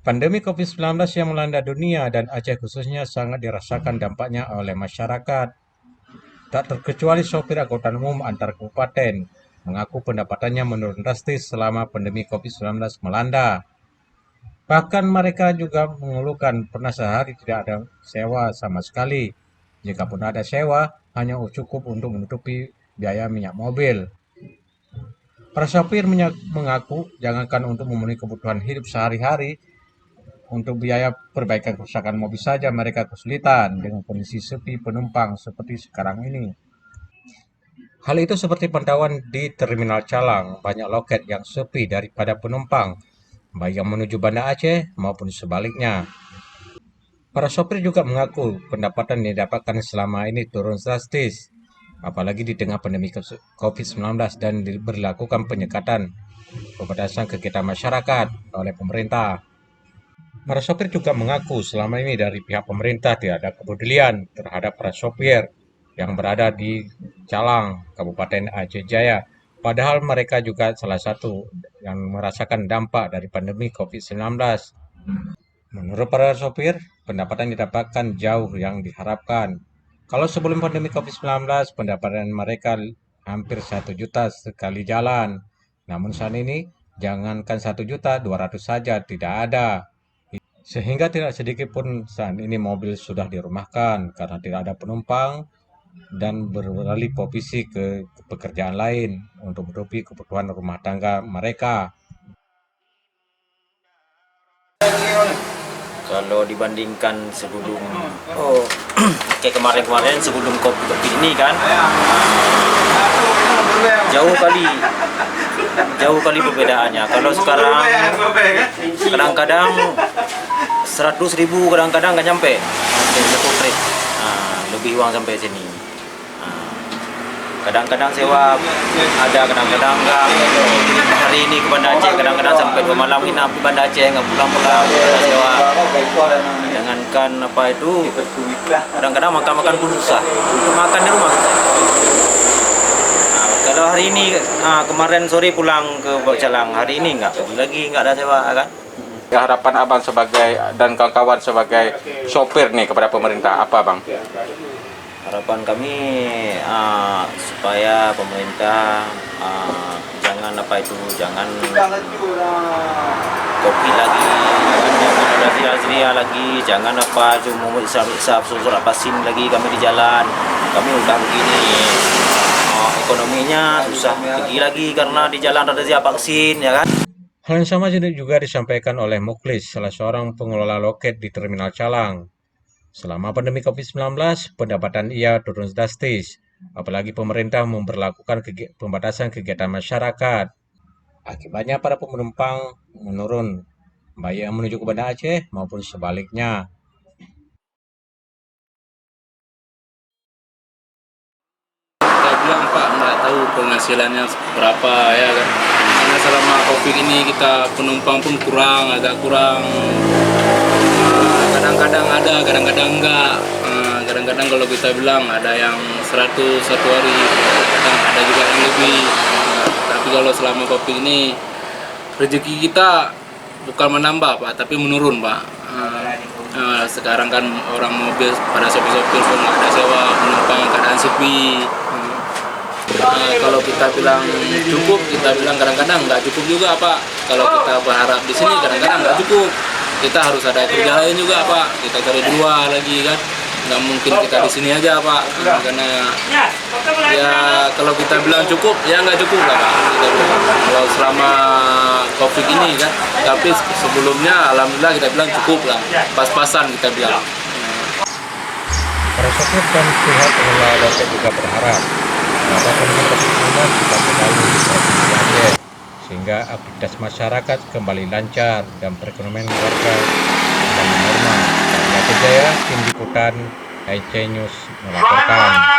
Pandemi COVID-19 yang melanda dunia dan Aceh khususnya sangat dirasakan dampaknya oleh masyarakat. Tak terkecuali sopir angkutan umum antar kabupaten mengaku pendapatannya menurun drastis selama pandemi COVID-19 melanda. Bahkan mereka juga mengeluhkan pernah sehari tidak ada sewa sama sekali. Jikapun ada sewa, hanya cukup untuk menutupi biaya minyak mobil. Para sopir mengaku jangankan untuk memenuhi kebutuhan hidup sehari-hari, untuk biaya perbaikan kerusakan mobil saja mereka kesulitan dengan kondisi sepi penumpang seperti sekarang ini. Hal itu seperti pantauan di Terminal Calang, banyak loket yang sepi daripada penumpang, baik yang menuju Banda Aceh maupun sebaliknya. Para sopir juga mengaku pendapatan yang didapatkan selama ini turun drastis, apalagi di tengah pandemi COVID-19 dan diberlakukan penyekatan pembatasan kegiatan masyarakat oleh pemerintah. Para sopir juga mengaku selama ini dari pihak pemerintah tidak ada kepedulian terhadap para sopir yang berada di Calang, Kabupaten Aceh Jaya. Padahal mereka juga salah satu yang merasakan dampak dari pandemi COVID-19. Menurut para sopir, pendapatan didapatkan jauh yang diharapkan. Kalau sebelum pandemi COVID-19, pendapatan mereka hampir 1 juta sekali jalan. Namun saat ini, jangankan 1 juta, 200 saja tidak ada. Sehingga tidak sedikit pun saat ini mobil sudah dirumahkan karena tidak ada penumpang dan beralih profesi ke pekerjaan lain untuk menutupi kebutuhan rumah tangga mereka. Kalau dibandingkan sebelum kayak kemarin-kemarin sebelum COVID ini kan jauh kali perbedaannya. Kalau sekarang kadang-kadang 100.000, kadang-kadang nggak nyampe satu trip, lebih uang sampai sini. Kadang-kadang sewa ada, kadang-kadang enggak. Hari ini ke Banda Aceh, kadang-kadang sampai 2 malam nginap di Banda Aceh, nggak pulang-pulang, ada sewa. Jangankan apa itu, kadang-kadang makan pun susah. Untuk makan di rumah susah. Kalau hari ini, kemarin sore pulang ke Calang, hari ini nggak pergi lagi, nggak ada sewa kan. Harapan abang sebagai dan kawan-kawan sebagai sopir nih kepada pemerintah apa bang? Harapan kami supaya pemerintah jangan kopi lagi, jangan ada ria-ria lagi, jangan cuma isap surat pasin lagi kami di jalan. Kami udah begini, ekonominya susah pergi lagi karena di jalan ada ria vaksin ya kan. Hal yang sama juga disampaikan oleh Muklis, salah seorang pengelola loket di Terminal Calang. Selama pandemi COVID-19, pendapatan ia turun drastis, apalagi pemerintah memberlakukan pembatasan kegiatan masyarakat. Akibatnya para penumpang menurun, baik yang menuju ke Banda Aceh maupun sebaliknya. Kita bilang Pak nggak tahu penghasilannya berapa ya kan. Karena selama COVID ini kita penumpang pun agak kurang. Kadang-kadang ada, kadang-kadang enggak. Kadang-kadang kalau kita bilang ada yang 100 satu hari, kadang ada juga yang lebih. Tapi kalau selama COVID ini rezeki kita bukan menambah Pak, tapi menurun Pak. Sekarang kan orang mobil pada sopir-sopir pun nggak ada sewa, penumpang keadaan sepi. Kalau kita bilang cukup, kita bilang kadang-kadang nggak cukup juga Pak. Kalau kita berharap di sini kadang-kadang nggak cukup. Kita harus ada kerja lain juga Pak. Kita cari di luar lagi kan. Nggak mungkin kita di sini aja Pak. Karena ya kalau kita bilang cukup, ya nggak cukup lah Pak. Kalau selama COVID ini kan. Tapi sebelumnya alhamdulillah kita bilang cukup lah. Pas-pasan kita bilang. Para sopir dan pihak pengelola loket juga berharap bahwa pandemi COVID-19 bisa kembali di Provinsi Aceh, sehingga aktivitas masyarakat kembali lancar dan perekonomian warga kembali normal. Dari Aceh Jaya, Tim Liputan Aceh News melaporkan.